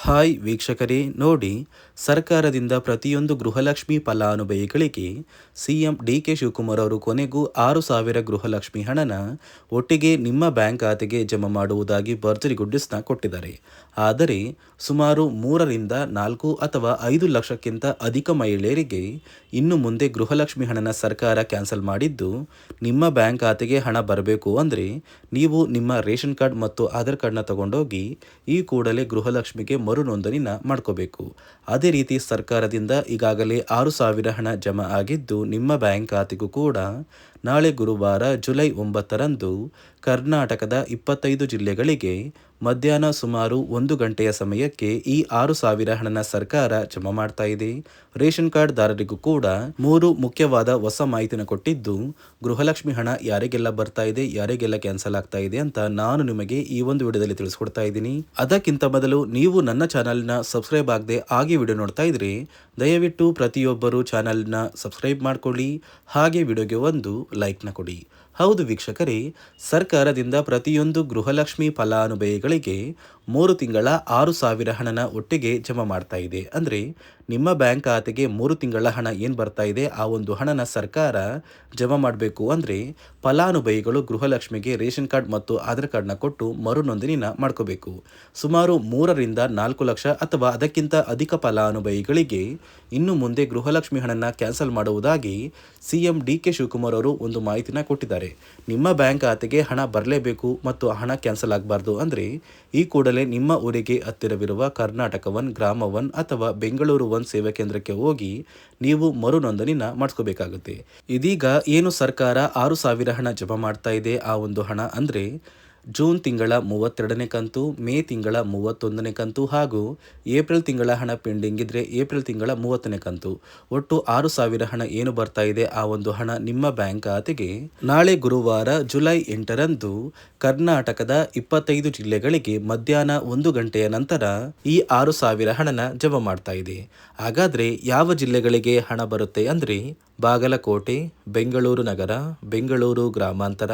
Hi ವೀಕ್ಷಕರೇ, ನೋಡಿ, ಸರ್ಕಾರದಿಂದ ಪ್ರತಿಯೊಂದು ಗೃಹಲಕ್ಷ್ಮಿ ಫಲಾನುಭವಿಗಳಿಗೆ ಸಿಎಂ ಡಿ.ಕೆ. ಶಿವಕುಮಾರ್ ಅವರು ಕೊನೆಗೂ 6,000 ಗೃಹಲಕ್ಷ್ಮಿ ಹಣನ ಒಟ್ಟಿಗೆ ನಿಮ್ಮ ಬ್ಯಾಂಕ್ ಖಾತೆಗೆ ಜಮಾ ಮಾಡುವುದಾಗಿ ಭರ್ಜರಿ ಗುಡ್ಡಿಸ್ನ ಕೊಟ್ಟಿದ್ದಾರೆ. ಆದರೆ ಸುಮಾರು 3ರಿಂದ 4 ಅಥವಾ 5 ಲಕ್ಷಕ್ಕಿಂತ ಅಧಿಕ ಮಹಿಳೆಯರಿಗೆ ಇನ್ನು ಮುಂದೆ ಗೃಹಲಕ್ಷ್ಮಿ ಹಣನ ಸರ್ಕಾರ ಕ್ಯಾನ್ಸಲ್ ಮಾಡಿದ್ದು, ನಿಮ್ಮ ಬ್ಯಾಂಕ್ ಖಾತೆಗೆ ಹಣ ಬರಬೇಕು ಅಂದರೆ ನೀವು ನಿಮ್ಮ ರೇಷನ್ ಕಾರ್ಡ್ ಮತ್ತು ಆಧಾರ್ ಕಾರ್ಡ್ನ ತಗೊಂಡೋಗಿ ಈ ಕೂಡಲೇ ಗೃಹಲಕ್ಷ್ಮಿಗೆ ಮರು ನೋಂದಣಿನ ಮಾಡ್ಕೋಬೇಕು. ಅದೇ ರೀತಿ ಸರ್ಕಾರದಿಂದ ಈಗಾಗಲೇ 6,000 ಹಣ ಜಮಾ ಆಗಿದ್ದು, ನಿಮ್ಮ ಬ್ಯಾಂಕ್ ಖಾತೆಗೂ ಕೂಡ ನಾಳೆ ಗುರುವಾರ ಜುಲೈ 9ರಂದು ಕರ್ನಾಟಕದ 25 ಜಿಲ್ಲೆಗಳಿಗೆ ಮಧ್ಯಾಹ್ನ ಸುಮಾರು 1 ಗಂಟೆಯ ಸಮಯಕ್ಕೆ ಈ 6,000 ಹಣನ ಸರ್ಕಾರ ಜಮಾ ಮಾಡ್ತಾ ಇದೆ. ರೇಷನ್ ಕಾರ್ಡ್ ದಾರರಿಗೂ ಕೂಡ 3 ಮುಖ್ಯವಾದ ಹೊಸ ಮಾಹಿತಿನ ಕೊಟ್ಟಿದ್ದು, ಗೃಹಲಕ್ಷ್ಮಿ ಹಣ ಯಾರಿಗೆಲ್ಲ ಬರ್ತಾ ಇದೆ, ಯಾರಿಗೆಲ್ಲ ಕ್ಯಾನ್ಸಲ್ ಆಗ್ತಾ ಇದೆ ಅಂತ ನಾನು ನಿಮಗೆ ಈ ಒಂದು ವಿಡಿಯೋದಲ್ಲಿ ತಿಳಿಸ್ಕೊಡ್ತಾ ಇದ್ದೀನಿ. ಅದಕ್ಕಿಂತ ಮೊದಲು ನೀವು ನನ್ನ ಚಾನಲ್ನ ಸಬ್ಸ್ಕ್ರೈಬ್ ಆಗದೆ ಹಾಗೆ ವಿಡಿಯೋ ನೋಡ್ತಾ ಇದ್ರೆ ದಯವಿಟ್ಟು ಪ್ರತಿಯೊಬ್ಬರು ಚಾನಲ್ನ ಸಬ್ಸ್ಕ್ರೈಬ್ ಮಾಡ್ಕೊಳ್ಳಿ, ಹಾಗೆ ವಿಡಿಯೋಗೆ ಒಂದು ಲೈಕ್ನ ಕೊಡಿ. ಹೌದು ವೀಕ್ಷಕರೇ, ಸರ್ಕಾರದಿಂದ ಪ್ರತಿಯೊಂದು ಗೃಹಲಕ್ಷ್ಮಿ ಫಲಾನುಭವಿಗಳಿಗೆ 3 ತಿಂಗಳ 6,000 ಹಣನ ಒಟ್ಟಿಗೆ ಜಮಾ ಮಾಡ್ತಾ ಇದೆ. ಅಂದರೆ ನಿಮ್ಮ ಬ್ಯಾಂಕ್ ಖಾತೆಗೆ 3 ತಿಂಗಳ ಹಣ ಏನು ಬರ್ತಾ ಇದೆ ಆ ಒಂದು ಹಣನ ಸರ್ಕಾರ ಜಮಾ ಮಾಡಬೇಕು ಅಂದರೆ ಫಲಾನುಭವಿಗಳು ಗೃಹಲಕ್ಷ್ಮಿಗೆ ರೇಷನ್ ಕಾರ್ಡ್ ಮತ್ತು ಆಧಾರ್ ಕಾರ್ಡ್ನ ಕೊಟ್ಟು ಮರು ನೋಂದಣಿನ ಮಾಡ್ಕೋಬೇಕು. ಸುಮಾರು 3ರಿಂದ 4 ಲಕ್ಷ ಅಥವಾ ಅದಕ್ಕಿಂತ ಅಧಿಕ ಫಲಾನುಭವಿಗಳಿಗೆ ಇನ್ನು ಮುಂದೆ ಗೃಹಲಕ್ಷ್ಮಿ ಹಣನ ಕ್ಯಾನ್ಸಲ್ ಮಾಡುವುದಾಗಿ ಸಿಎಂ ಡಿ.ಕೆ. ಶಿವಕುಮಾರ್ ಅವರು ಒಂದು ಮಾಹಿತಿನ ಕೊಟ್ಟಿದ್ದಾರೆ. ನಿಮ್ಮ ಬ್ಯಾಂಕ್ ಖಾತೆಗೆ ಹಣ ಬರಲೇಬೇಕು ಮತ್ತು ಹಣ ಕ್ಯಾನ್ಸಲ್ ಆಗಬಾರ್ದು ಅಂದರೆ ಈ ಕೂಡಲೇ ನಿಮ್ಮ ಊರಿಗೆ ಹತ್ತಿರವಿರುವ ಕರ್ನಾಟಕ ಒನ್, ಗ್ರಾಮ ಒನ್ ಅಥವಾ ಬೆಂಗಳೂರು ಒನ್ ಸೇವಾ ಕೇಂದ್ರಕ್ಕೆ ಹೋಗಿ ನೀವು ಮರು ನೋಂದಣಿನ ಮಾಡಿಸ್ಕೋಬೇಕಾಗುತ್ತೆ. ಇದೀಗ ಏನು ಸರ್ಕಾರ 6,000 ಹಣ ಜಮಾ ಮಾಡ್ತಾ ಇದೆ, ಆ ಒಂದು ಹಣ ಅಂದರೆ ಜೂನ್ ತಿಂಗಳ 32ನೇ ಕಂತು, ಮೇ ತಿಂಗಳ 31ನೇ ಕಂತು ಹಾಗೂ ಏಪ್ರಿಲ್ ತಿಂಗಳ ಹಣ ಪೆಂಡಿಂಗ್ ಇದ್ರೆ ಏಪ್ರಿಲ್ ತಿಂಗಳ 30ನೇ ಕಂತು, ಒಟ್ಟು 6,000 ಹಣ ಏನು ಬರ್ತಾ ಇದೆ ಆ ಒಂದು ಹಣ ನಿಮ್ಮ ಬ್ಯಾಂಕ್ ಖಾತೆಗೆ ನಾಳೆ ಗುರುವಾರ ಜುಲೈ 8ರಂದು ಕರ್ನಾಟಕದ 25 ಜಿಲ್ಲೆಗಳಿಗೆ ಮಧ್ಯಾಹ್ನ 1 ಗಂಟೆಯ ನಂತರ ಈ 6,000 ಹಣನ ಜಮಾ ಮಾಡ್ತಾ ಇದೆ. ಹಾಗಾದ್ರೆ ಯಾವ ಜಿಲ್ಲೆಗಳಿಗೆ ಹಣ ಬರುತ್ತೆ ಅಂದ್ರೆ ಬಾಗಲಕೋಟೆ, ಬೆಂಗಳೂರು ನಗರ, ಬೆಂಗಳೂರು ಗ್ರಾಮಾಂತರ,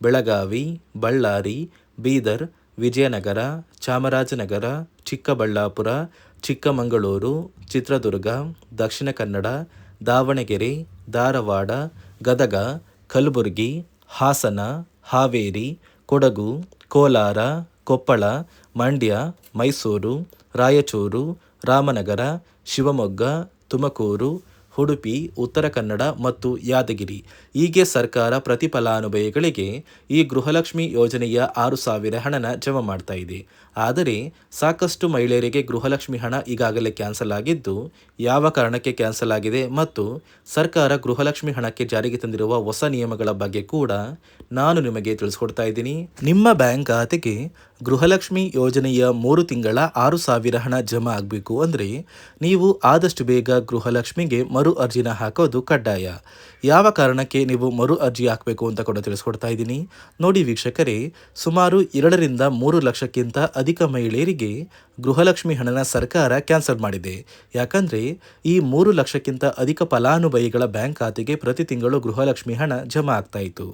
ಬೆಳಗಾವಿ, ಬಳ್ಳಾರಿ, ಬೀದರ್, ವಿಜಯನಗರ, ಚಾಮರಾಜನಗರ, ಚಿಕ್ಕಬಳ್ಳಾಪುರ, ಚಿಕ್ಕಮಗಳೂರು, ಚಿತ್ರದುರ್ಗ, ದಕ್ಷಿಣ ಕನ್ನಡ, ದಾವಣಗೆರೆ, ಧಾರವಾಡ, ಗದಗ, ಕಲಬುರಗಿ, ಹಾಸನ, ಹಾವೇರಿ, ಕೊಡಗು, ಕೋಲಾರ, ಕೊಪ್ಪಳ, ಮಂಡ್ಯ, ಮೈಸೂರು, ರಾಯಚೂರು, ರಾಮನಗರ, ಶಿವಮೊಗ್ಗ, ತುಮಕೂರು, ಉಡುಪಿ, ಉತ್ತರ ಕನ್ನಡ ಮತ್ತು ಯಾದಗಿರಿ ಹೀಗೆ ಸರ್ಕಾರ ಪ್ರತಿ ಫಲಾನುಭವಿಗಳಿಗೆ ಈ ಗೃಹಲಕ್ಷ್ಮಿ ಯೋಜನೆಯ 6,000 ಹಣನ ಜಮಾ ಮಾಡ್ತಾ ಇದೆ. ಆದರೆ ಸಾಕಷ್ಟು ಮಹಿಳೆಯರಿಗೆ ಗೃಹಲಕ್ಷ್ಮಿ ಹಣ ಈಗಾಗಲೇ ಕ್ಯಾನ್ಸಲ್ ಆಗಿದ್ದು, ಯಾವ ಕಾರಣಕ್ಕೆ ಕ್ಯಾನ್ಸಲ್ ಆಗಿದೆ ಮತ್ತು ಸರ್ಕಾರ ಗೃಹಲಕ್ಷ್ಮಿ ಹಣಕ್ಕೆ ಜಾರಿಗೆ ತಂದಿರುವ ಹೊಸ ನಿಯಮಗಳ ಬಗ್ಗೆ ಕೂಡ ನಾನು ನಿಮಗೆ ತಿಳಿಸ್ಕೊಡ್ತಾ ಇದ್ದೀನಿ. ನಿಮ್ಮ ಬ್ಯಾಂಕ್ ಖಾತೆಗೆ ಗೃಹಲಕ್ಷ್ಮಿ ಯೋಜನೆಯ 3 ತಿಂಗಳ 6,000 ಹಣ ಜಮಾ ಆಗಬೇಕು ಅಂದರೆ ನೀವು ಆದಷ್ಟು ಬೇಗ ಗೃಹಲಕ್ಷ್ಮಿಗೆ ಮರು ಅರ್ಜಿನ ಹಾಕೋದು ಕಡ್ಡಾಯ. ಯಾವ ಕಾರಣಕ್ಕೆ ನೀವು ಮರು ಅರ್ಜಿ ಹಾಕಬೇಕು ಅಂತ ಕೂಡ ತಿಳಿಸ್ಕೊಡ್ತಾ ಇದ್ದೀನಿ. ನೋಡಿ ವೀಕ್ಷಕರೇ, ಸುಮಾರು 2ರಿಂದ 3 ಲಕ್ಷಕ್ಕಿಂತ ಅಧಿಕ ಮಹಿಳೆಯರಿಗೆ ಗೃಹಲಕ್ಷ್ಮಿ ಹಣನ ಸರ್ಕಾರ ಕ್ಯಾನ್ಸಲ್ ಮಾಡಿದೆ. ಯಾಕಂದರೆ ಈ 3 ಲಕ್ಷಕ್ಕಿಂತ ಅಧಿಕ ಫಲಾನುಭವಿಗಳ ಬ್ಯಾಂಕ್ ಖಾತೆಗೆ ಪ್ರತಿ ತಿಂಗಳು ಗೃಹಲಕ್ಷ್ಮಿ ಹಣ ಜಮಾ ಆಗ್ತಾ ಇತ್ತು.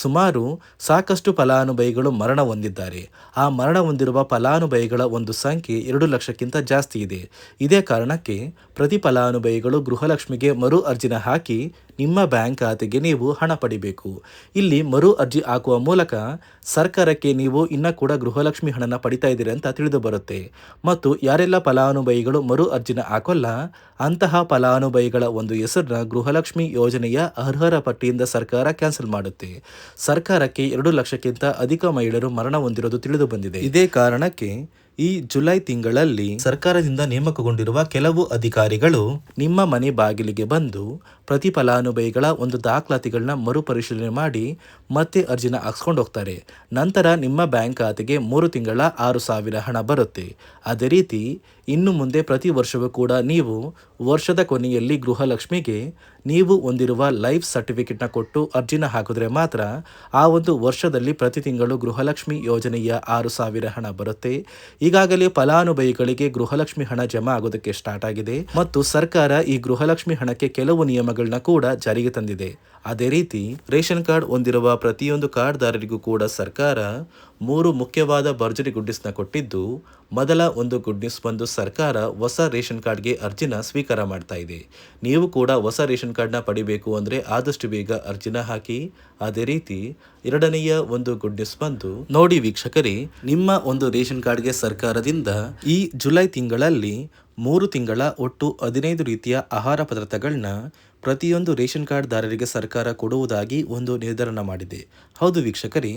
ಸುಮಾರು ಸಾಕಷ್ಟು ಫಲಾನುಭವಿಗಳು ಮರಣ ಹೊಂದಿದ್ದಾರೆ. ಆ ಮರಣ ಹೊಂದಿರುವ ಫಲಾನುಭವಿಗಳ ಒಂದು ಸಂಖ್ಯೆ 2 ಲಕ್ಷಕ್ಕಿಂತ ಜಾಸ್ತಿ ಇದೆ. ಇದೇ ಕಾರಣಕ್ಕೆ ಪ್ರತಿ ಫಲಾನುಭವಿಗಳು ಗೃಹಲಕ್ಷ್ಮಿಗೆ ಮರು ಅರ್ಜಿನ ಹಾಕಿ ನಿಮ್ಮ ಬ್ಯಾಂಕ್ ಖಾತೆಗೆ ನೀವು ಹಣ ಪಡಿಬೇಕು. ಇಲ್ಲಿ ಮರು ಅರ್ಜಿ ಹಾಕುವ ಮೂಲಕ ಸರ್ಕಾರಕ್ಕೆ ನೀವು ಇನ್ನೂ ಕೂಡ ಗೃಹಲಕ್ಷ್ಮಿ ಹಣನ ಪಡಿತಾ ಇದ್ದೀರಿ ಅಂತ ತಿಳಿದು ಬರುತ್ತೆ. ಮತ್ತು ಯಾರೆಲ್ಲ ಫಲಾನುಭವಿಗಳು ಮರು ಅರ್ಜಿನ ಹಾಕೋಲ್ಲ ಅಂತಹ ಫಲಾನುಭವಿಗಳ ಒಂದು ಹೆಸರನ್ನ ಗೃಹಲಕ್ಷ್ಮಿ ಯೋಜನೆಯ ಅರ್ಹರ ಪಟ್ಟಿಯಿಂದ ಸರ್ಕಾರ ಕ್ಯಾನ್ಸಲ್ ಮಾಡುತ್ತೆ. ಸರ್ಕಾರಕ್ಕೆ 2 ಲಕ್ಷಕ್ಕಿಂತ ಅಧಿಕ ಮಹಿಳೆಯರು ಮರಣ ಹೊಂದಿರೋದು ತಿಳಿದು ಬಂದಿದೆ. ಇದೇ ಕಾರಣಕ್ಕೆ ಈ ಜುಲೈ ತಿಂಗಳಲ್ಲಿ ಸರ್ಕಾರದಿಂದ ನೇಮಕಗೊಂಡಿರುವ ಕೆಲವು ಅಧಿಕಾರಿಗಳು ನಿಮ್ಮ ಮನೆ ಬಾಗಿಲಿಗೆ ಬಂದು ಪ್ರತಿ ಫಲಾನುಭವಿಗಳ ಒಂದು ದಾಖಲಾತಿಗಳನ್ನ ಮರುಪರಿಶೀಲನೆ ಮಾಡಿ ಮತ್ತೆ ಅರ್ಜಿನ ಹಾಕ್ಸ್ಕೊಂಡು ಹೋಗ್ತಾರೆ. ನಂತರ ನಿಮ್ಮ ಬ್ಯಾಂಕ್ ಖಾತೆಗೆ 3 ತಿಂಗಳ 6,000 ಹಣ ಬರುತ್ತೆ. ಅದೇ ರೀತಿ ಇನ್ನು ಮುಂದೆ ಪ್ರತಿ ವರ್ಷವೂ ಕೂಡ ನೀವು ವರ್ಷದ ಕೊನೆಯಲ್ಲಿ ಗೃಹಲಕ್ಷ್ಮಿಗೆ ನೀವು ಹೊಂದಿರುವ ಲೈಫ್ ಸರ್ಟಿಫಿಕೇಟ್ನ ಕೊಟ್ಟು ಅರ್ಜಿನ ಹಾಕಿದ್ರೆ ಮಾತ್ರ ಆ ಒಂದು ವರ್ಷದಲ್ಲಿ ಪ್ರತಿ ತಿಂಗಳು ಗೃಹಲಕ್ಷ್ಮಿ ಯೋಜನೆಯ 6,000 ಹಣ ಬರುತ್ತೆ. ಈಗಾಗಲೇ ಫಲಾನುಭವಿಗಳಿಗೆ ಗೃಹಲಕ್ಷ್ಮಿ ಹಣ ಜಮಾ ಆಗೋದಕ್ಕೆ ಸ್ಟಾರ್ಟ್ ಆಗಿದೆ ಮತ್ತು ಸರ್ಕಾರ ಈ ಗೃಹಲಕ್ಷ್ಮಿ ಹಣಕ್ಕೆ ಕೆಲವು ನಿಯಮಗಳನ್ನ ಕೂಡ ಜಾರಿಗೆ ತಂದಿದೆ. ಅದೇ ರೀತಿ ರೇಷನ್ ಕಾರ್ಡ್ ಹೊಂದಿರುವ ಪ್ರತಿಯೊಂದು ಕಾರ್ಡ್ದಾರರಿಗೂ ಕೂಡ ಸರ್ಕಾರ 3 ಮುಖ್ಯವಾದ ಭರ್ಜರಿ ಗುಡ್ಡಿಸ್ನ ಕೊಟ್ಟಿದ್ದು, ಮೊದಲ ಒಂದು ಗುಡ್ ನ್ಯೂಸ್ ಬಂದು ಸರ್ಕಾರ ಹೊಸ ರೇಷನ್ ಕಾರ್ಡ್ಗೆ ಅರ್ಜಿನ ಸ್ವೀಕಾರ ಮಾಡ್ತಾ ಇದೆ. ನೀವು ಕೂಡ ಹೊಸ ರೇಷನ್ ಕಾರ್ಡ್ನ ಪಡಿಬೇಕು ಅಂದರೆ ಆದಷ್ಟು ಬೇಗ ಅರ್ಜಿನ ಹಾಕಿ. ಅದೇ ರೀತಿ ಎರಡನೆಯ ಒಂದು ಗುಡ್ ನ್ಯೂಸ್ ಬಂದು ನೋಡಿ ವೀಕ್ಷಕರೇ, ನಿಮ್ಮ ಒಂದು ರೇಷನ್ ಕಾರ್ಡ್ಗೆ ಸರ್ಕಾರದಿಂದ ಈ ಜುಲೈ ತಿಂಗಳಲ್ಲಿ 3 ತಿಂಗಳ ಒಟ್ಟು 15 ರೀತಿಯ ಆಹಾರ ಪದಾರ್ಥಗಳನ್ನ ಪ್ರತಿಯೊಂದು ರೇಷನ್ ಕಾರ್ಡ್ದಾರರಿಗೆ ಸರ್ಕಾರ ಕೊಡುವುದಾಗಿ ಒಂದು ನಿರ್ಧಾರ ಮಾಡಿದೆ. ಹೌದು ವೀಕ್ಷಕರೇ,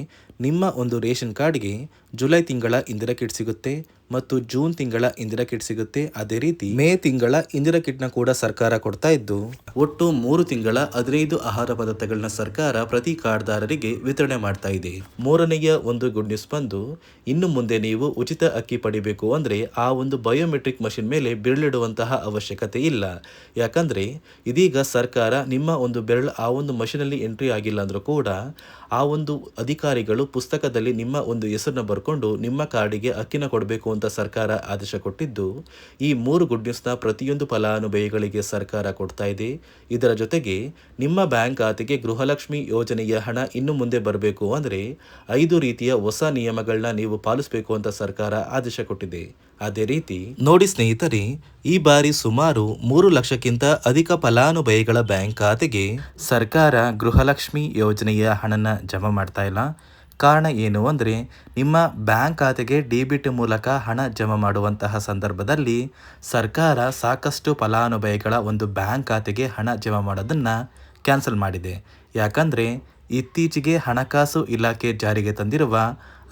ನಿಮ್ಮ ಒಂದು ರೇಷನ್ ಕಾರ್ಡ್ಗೆ ಜುಲೈ ತಿಂಗಳ ಇಂದಿರಾ ಕಿಟ್ ಸಿಗುತ್ತೆ ಮತ್ತು ಜೂನ್ ತಿಂಗಳ ಇಂದಿರಾ ಕಿಟ್ ಸಿಗುತ್ತೆ. ಅದೇ ರೀತಿ ಮೇ ತಿಂಗಳ ಇಂದಿರಾ ಕಿಟ್ನ ಕೂಡ ಸರ್ಕಾರ ಕೊಡ್ತಾ ಇದ್ದು ಒಟ್ಟು 3 ತಿಂಗಳ 15 ಆಹಾರ ಪದಾರ್ಥಗಳನ್ನ ಸರ್ಕಾರ ಪ್ರತಿ ಕಾರ್ಡ್ದಾರರಿಗೆ ವಿತರಣೆ ಮಾಡ್ತಾ ಇದೆ. ಮೂರನೆಯ ಒಂದು ಗುಡ್ ನ್ಯೂಸ್ ಬಂದು ಇನ್ನು ಮುಂದೆ ನೀವು ಉಚಿತ ಅಕ್ಕಿ ಪಡಿಬೇಕು ಅಂದರೆ ಆ ಒಂದು ಬಯೋಮೆಟ್ರಿಕ್ ಮಷಿನ್ ಮೇಲೆ ಬೆರಳಿಡುವಂತಹ ಅವಶ್ಯಕತೆ ಇಲ್ಲ. ಯಾಕಂದ್ರೆ ಇದೀಗ ಸರ್ಕಾರ ನಿಮ್ಮ ಒಂದು ಬೆರಳು ಆ ಒಂದು ಮಷಿನಲ್ಲಿ ಎಂಟ್ರಿ ಆಗಿಲ್ಲ ಅಂದ್ರೂ ಕೂಡ ಆ ಒಂದು ಅಧಿಕಾರಿಗಳು ಪುಸ್ತಕದಲ್ಲಿ ನಿಮ್ಮ ಒಂದು ಹೆಸರನ್ನ ಬರ್ಕೊಂಡು ನಿಮ್ಮ ಕಾರ್ಡಿಗೆ ಅಕ್ಕಿನ ಕೊಡಬೇಕು ಅಂತ ಸರ್ಕಾರ ಆದೇಶ ಕೊಟ್ಟಿದ್ದು, ಈ 3 ಗುಡ್ ನ್ಯೂಸ್ನ ಪ್ರತಿಯೊಂದು ಫಲಾನುಭವಿಗಳಿಗೆ ಸರ್ಕಾರ ಕೊಡ್ತಾ ಇದೆ. ಇದರ ಜೊತೆಗೆ ನಿಮ್ಮ ಬ್ಯಾಂಕ್ ಖಾತೆಗೆ ಗೃಹಲಕ್ಷ್ಮಿ ಯೋಜನೆಯ ಹಣ ಇನ್ನು ಮುಂದೆ ಬರಬೇಕು ಅಂದರೆ 5 ರೀತಿಯ ಹೊಸ ನಿಯಮಗಳನ್ನ ನೀವು ಪಾಲಿಸಬೇಕು ಅಂತ ಸರ್ಕಾರ ಆದೇಶ ಕೊಟ್ಟಿದೆ. ಅದೇ ರೀತಿ ನೋಡಿ ಸ್ನೇಹಿತರೆ, ಈ ಬಾರಿ ಸುಮಾರು 3 ಲಕ್ಷಕ್ಕಿಂತ ಅಧಿಕ ಫಲಾನುಭವಿಗಳ ಬ್ಯಾಂಕ್ ಖಾತೆಗೆ ಸರ್ಕಾರ ಗೃಹಲಕ್ಷ್ಮಿ ಯೋಜನೆಯ ಹಣನ ಜಮಾ ಮಾಡ್ತಾ ಇಲ್ಲ. ಕಾರಣ ಏನು ಅಂದರೆ ನಿಮ್ಮ ಬ್ಯಾಂಕ್ ಖಾತೆಗೆ ಡೆಬಿಟ್ ಮೂಲಕ ಹಣ ಜಮಾ ಮಾಡುವಂತಹ ಸಂದರ್ಭದಲ್ಲಿ ಸರ್ಕಾರ ಸಾಕಷ್ಟು ಫಲಾನುಭವಿಗಳ ಒಂದು ಬ್ಯಾಂಕ್ ಖಾತೆಗೆ ಹಣ ಜಮಾ ಮಾಡೋದನ್ನು ಕ್ಯಾನ್ಸಲ್ ಮಾಡಿದೆ. ಯಾಕಂದರೆ ಇತ್ತೀಚೆಗೆ ಹಣಕಾಸು ಇಲಾಖೆ ಜಾರಿಗೆ ತಂದಿರುವ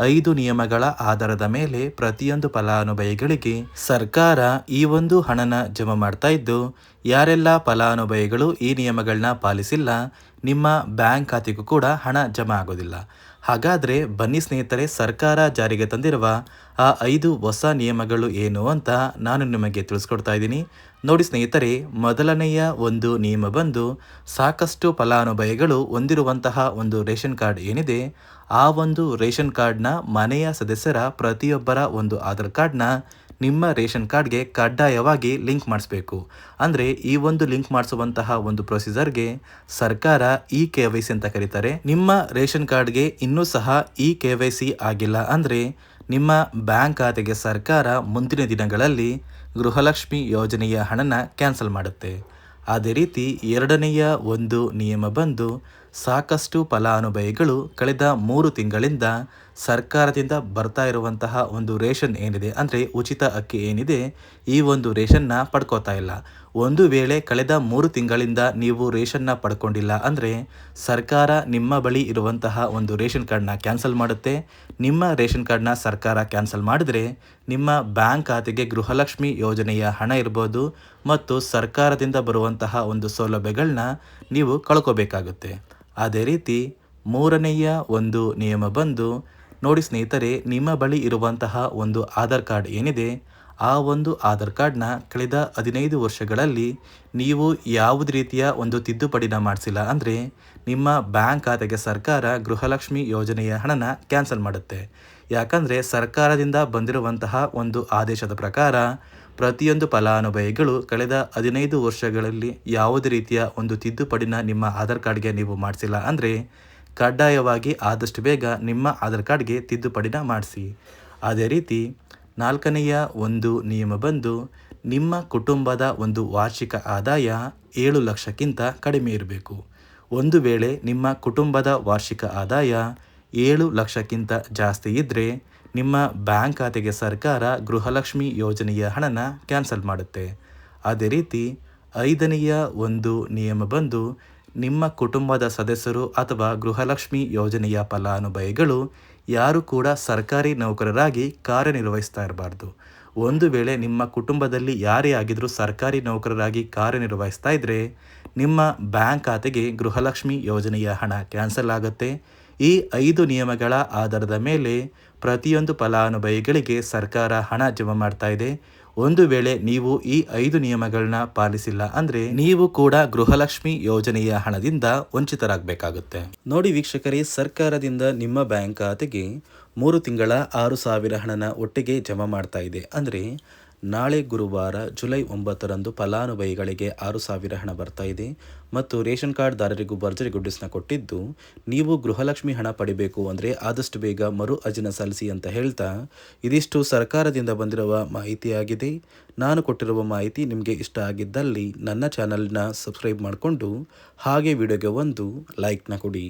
5 ನಿಯಮಗಳ ಆಧಾರದ ಮೇಲೆ ಪ್ರತಿಯೊಂದು ಫಲಾನುಭವಿಗಳಿಗೆ ಸರ್ಕಾರ ಈ ಒಂದು ಹಣನ ಜಮಾ ಮಾಡ್ತಾ ಇದ್ದು, ಯಾರೆಲ್ಲ ಫಲಾನುಭವಿಗಳು ಈ ನಿಯಮಗಳನ್ನ ಪಾಲಿಸಿಲ್ಲ ನಿಮ್ಮ ಬ್ಯಾಂಕ್ ಖಾತೆಗೂ ಕೂಡ ಹಣ ಜಮಾ ಆಗೋದಿಲ್ಲ. ಹಾಗಾದರೆ ಬನ್ನಿ ಸ್ನೇಹಿತರೆ, ಸರ್ಕಾರ ಜಾರಿಗೆ ತಂದಿರುವ ಆ 5 ಹೊಸ ನಿಯಮಗಳು ಏನು ಅಂತ ನಾನು ನಿಮಗೆ ತಿಳಿಸ್ಕೊಡ್ತಾ ಇದ್ದೀನಿ. ನೋಡಿ ಸ್ನೇಹಿತರೆ, ಮೊದಲನೆಯ ಒಂದು ನಿಯಮ ಬಂದು ಸಾಕಷ್ಟು ಫಲಾನುಭವಿಗಳು ಹೊಂದಿರುವಂತಹ ಒಂದು ರೇಷನ್ ಕಾರ್ಡ್ ಏನಿದೆ ಆ ಒಂದು ರೇಷನ್ ಕಾರ್ಡ್ನ ಮನೆಯ ಸದಸ್ಯರ ಪ್ರತಿಯೊಬ್ಬರ ಒಂದು ಆಧಾರ್ ಕಾರ್ಡ್ನ ನಿಮ್ಮ ರೇಷನ್ ಕಾರ್ಡ್ಗೆ ಕಡ್ಡಾಯವಾಗಿ ಲಿಂಕ್ ಮಾಡಿಸ್ಬೇಕು. ಅಂದರೆ ಈ ಒಂದು ಲಿಂಕ್ ಮಾಡಿಸುವಂತಹ ಒಂದು ಪ್ರೊಸೀಜರ್ಗೆ ಸರ್ಕಾರ KYC ಅಂತ ಕರೀತಾರೆ. ನಿಮ್ಮ ರೇಷನ್ ಕಾರ್ಡ್ಗೆ ಇನ್ನೂ ಸಹ KYC ಆಗಿಲ್ಲ ಅಂದರೆ ನಿಮ್ಮ ಬ್ಯಾಂಕ್ ಖಾತೆಗೆ ಸರ್ಕಾರ ಮುಂದಿನ ದಿನಗಳಲ್ಲಿ ಗೃಹಲಕ್ಷ್ಮಿ ಯೋಜನೆಯ ಹಣನ ಕ್ಯಾನ್ಸಲ್ ಮಾಡುತ್ತೆ. ಅದೇ ರೀತಿ ಎರಡನೆಯ ಒಂದು ನಿಯಮ ಬಂದು ಸಾಕಷ್ಟು ಫಲಾನುಭವಿಗಳು ಕಳೆದ 3 ತಿಂಗಳಿಂದ ಸರ್ಕಾರದಿಂದ ಬರ್ತಾ ಇರುವಂತಹ ಒಂದು ರೇಷನ್ ಏನಿದೆ ಅಂದರೆ ಉಚಿತ ಅಕ್ಕಿ ಏನಿದೆ ಈ ಒಂದು ರೇಷನ್ನ ಪಡ್ಕೋತಾ ಇಲ್ಲ. ಒಂದು ವೇಳೆ ಕಳೆದ 3 ತಿಂಗಳಿಂದ ನೀವು ರೇಷನ್ನ ಪಡ್ಕೊಂಡಿಲ್ಲ ಅಂದರೆ ಸರ್ಕಾರ ನಿಮ್ಮ ಬಳಿ ಇರುವಂತಹ ಒಂದು ರೇಷನ್ ಕಾರ್ಡ್ನ ಕ್ಯಾನ್ಸಲ್ ಮಾಡುತ್ತೆ. ನಿಮ್ಮ ರೇಷನ್ ಕಾರ್ಡ್ನ ಸರ್ಕಾರ ಕ್ಯಾನ್ಸಲ್ ಮಾಡಿದರೆ ನಿಮ್ಮ ಬ್ಯಾಂಕ್ ಖಾತೆಗೆ ಗೃಹಲಕ್ಷ್ಮಿ ಯೋಜನೆಯ ಹಣ ಇರ್ಬೋದು ಮತ್ತು ಸರ್ಕಾರದಿಂದ ಬರುವಂತಹ ಒಂದು ಸೌಲಭ್ಯಗಳನ್ನ ನೀವು ಕಳ್ಕೋಬೇಕಾಗುತ್ತೆ. ಅದೇ ರೀತಿ ಮೂರನೆಯ ಒಂದು ನಿಯಮ ಬಂದು ನೋಡಿ ಸ್ನೇಹಿತರೆ, ನಿಮ್ಮ ಬಳಿ ಇರುವಂತಹ ಒಂದು ಆಧಾರ್ ಕಾರ್ಡ್ ಏನಿದೆ ಆ ಒಂದು ಆಧಾರ್ ಕಾರ್ಡ್ನ ಕಳೆದ 15 ವರ್ಷಗಳಲ್ಲಿ ನೀವು ಯಾವುದೇ ರೀತಿಯ ಒಂದು ತಿದ್ದುಪಡಿನ ಮಾಡಿಸಿಲ್ಲ ಅಂದರೆ ನಿಮ್ಮ ಬ್ಯಾಂಕ್ ಖಾತೆಗೆ ಸರ್ಕಾರ ಗೃಹಲಕ್ಷ್ಮಿ ಯೋಜನೆಯ ಹಣನ ಕ್ಯಾನ್ಸಲ್ ಮಾಡುತ್ತೆ. ಯಾಕಂದರೆ ಸರ್ಕಾರದಿಂದ ಬಂದಿರುವಂತಹ ಒಂದು ಆದೇಶದ ಪ್ರಕಾರ ಪ್ರತಿಯೊಂದು ಫಲಾನುಭವಿಗಳು ಕಳೆದ 15 ವರ್ಷಗಳಲ್ಲಿ ಯಾವುದೇ ರೀತಿಯ ಒಂದು ತಿದ್ದುಪಡಿನ ನಿಮ್ಮ ಆಧಾರ್ ಕಾರ್ಡ್ಗೆ ನೀವು ಮಾಡಿಸಿಲ್ಲ ಅಂದರೆ ಕಡ್ಡಾಯವಾಗಿ ಆದಷ್ಟು ಬೇಗ ನಿಮ್ಮ ಆಧಾರ್ ಕಾರ್ಡ್ಗೆ ತಿದ್ದುಪಡಿನ ಮಾಡಿಸಿ. ಅದೇ ರೀತಿ ನಾಲ್ಕನೆಯ ಒಂದು ನಿಯಮ ಬಂದು ನಿಮ್ಮ ಕುಟುಂಬದ ಒಂದು ವಾರ್ಷಿಕ ಆದಾಯ 7 ಲಕ್ಷಕ್ಕಿಂತ ಕಡಿಮೆ ಇರಬೇಕು. ಒಂದು ವೇಳೆ ನಿಮ್ಮ ಕುಟುಂಬದ ವಾರ್ಷಿಕ ಆದಾಯ 7 ಲಕ್ಷಕ್ಕಿಂತ ಜಾಸ್ತಿ ಇದ್ದರೆ ನಿಮ್ಮ ಬ್ಯಾಂಕ್ ಖಾತೆಗೆ ಸರ್ಕಾರ ಗೃಹಲಕ್ಷ್ಮಿ ಯೋಜನೆಯ ಹಣನ ಕ್ಯಾನ್ಸಲ್ ಮಾಡುತ್ತೆ. ಅದೇ ರೀತಿ 5ನೆಯ ಒಂದು ನಿಯಮ ಬಂದು ನಿಮ್ಮ ಕುಟುಂಬದ ಸದಸ್ಯರು ಅಥವಾ ಗೃಹಲಕ್ಷ್ಮಿ ಯೋಜನೆಯ ಫಲಾನುಭವಿಗಳು ಯಾರು ಕೂಡ ಸರ್ಕಾರಿ ನೌಕರರಾಗಿ ಕಾರ್ಯನಿರ್ವಹಿಸ್ತಾ ಇರಬಾರ್ದು. ಒಂದು ವೇಳೆ ನಿಮ್ಮ ಕುಟುಂಬದಲ್ಲಿ ಯಾರೇ ಆಗಿದ್ರೂ ಸರ್ಕಾರಿ ನೌಕರರಾಗಿ ಕಾರ್ಯನಿರ್ವಹಿಸ್ತಾ ಇದ್ದರೆ ನಿಮ್ಮ ಬ್ಯಾಂಕ್ ಖಾತೆಗೆ ಗೃಹಲಕ್ಷ್ಮಿ ಯೋಜನೆಯ ಹಣ ಕ್ಯಾನ್ಸಲ್ ಆಗುತ್ತೆ. ಈ 5 ನಿಯಮಗಳ ಆಧಾರದ ಮೇಲೆ ಪ್ರತಿಯೊಂದು ಫಲಾನುಭವಿಗಳಿಗೆ ಸರ್ಕಾರ ಹಣ ಜಮಾ ಮಾಡ್ತಾ ಇದೆ. ಒಂದು ವೇಳೆ ನೀವು ಈ 5 ನಿಯಮಗಳನ್ನ ಪಾಲಿಸಿಲ್ಲ ಅಂದರೆ ನೀವು ಕೂಡ ಗೃಹಲಕ್ಷ್ಮಿ ಯೋಜನೆಯ ಹಣದಿಂದ ವಂಚಿತರಾಗಬೇಕಾಗುತ್ತೆ. ನೋಡಿ ವೀಕ್ಷಕರೇ, ಸರ್ಕಾರದಿಂದ ನಿಮ್ಮ ಬ್ಯಾಂಕ್ ಖಾತೆಗೆ 3 ತಿಂಗಳ 6,000 ಹಣನ ಒಟ್ಟಿಗೆ ಜಮಾ ಮಾಡ್ತಾ ಇದೆ. ಅಂದರೆ ನಾಳೆ ಗುರುವಾರ ಜುಲೈ 9ರಂದು ಫಲಾನುಭವಿಗಳಿಗೆ 6,000 ಹಣ ಬರ್ತಾ ಇದೆ ಮತ್ತು ರೇಷನ್ ಕಾರ್ಡ್ದಾರರಿಗೂ ಭರ್ಜರಿ ಗುಡ್ಡಿಸ್ನ ಕೊಟ್ಟಿದ್ದು, ನೀವು ಗೃಹಲಕ್ಷ್ಮಿ ಹಣ ಪಡಿಬೇಕು ಅಂದರೆ ಆದಷ್ಟು ಬೇಗ ಮರು ಅರ್ಜಿನ ಸಲ್ಲಿಸಿ ಅಂತ ಹೇಳ್ತಾ, ಇದಿಷ್ಟು ಸರ್ಕಾರದಿಂದ ಬಂದಿರುವ ಮಾಹಿತಿಯಾಗಿದೆ. ನಾನು ಕೊಟ್ಟಿರುವ ಮಾಹಿತಿ ನಿಮಗೆ ಇಷ್ಟ ಆಗಿದ್ದಲ್ಲಿ ನನ್ನ ಚಾನಲ್ನ ಸಬ್ಸ್ಕ್ರೈಬ್ ಮಾಡಿಕೊಂಡು ಹಾಗೆ ವಿಡಿಯೋಗೆ ಒಂದು ಲೈಕ್ನ ಕೊಡಿ.